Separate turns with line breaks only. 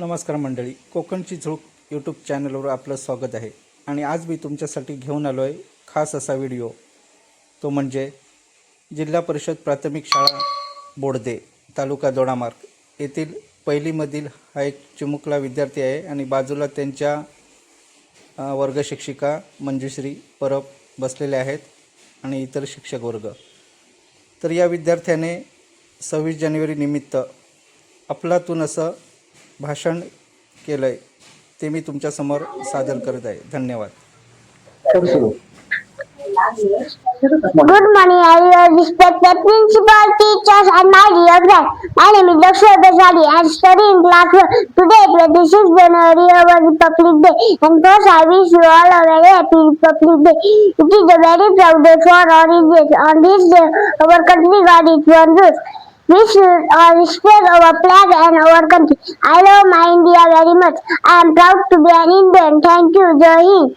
नमस्कार मंडळी, कोकणची झुळूक यूट्यूब चॅनलवर आपलं स्वागत आहे. आणि आज मी तुमच्यासाठी घेऊन आलो आहे खास असा व्हिडिओ. तो म्हणजे जिल्हा परिषद प्राथमिक शाळा बोडदे, तालुका दोडामार्ग येथील पहिलीमधील हा एक चिमुकला विद्यार्थी आहे. आणि बाजूला त्यांच्या वर्गशिक्षिका मंजुश्री परब बसलेल्या आहेत आणि इतर शिक्षक वर्ग. तर या विद्यार्थ्याने 26 जानेवारी निमित्त अफलातून असं भाषण केलं आहे, ते मी तुमच्यासमोर सादर करत आहे. धन्यवाद.
Good morning, I respected principal, teachers, and my dear friends. My name is Lakshya Dasari. I study in class 1. Today, 26 January, our Republic Day. And first, I wish you all a very happy Republic Day. It is a very proud day for our Indians. On this day, our country got its one rule. We should respect our flag and our country. I love my India very much. I am proud to be an Indian. Thank you, Jai Hind.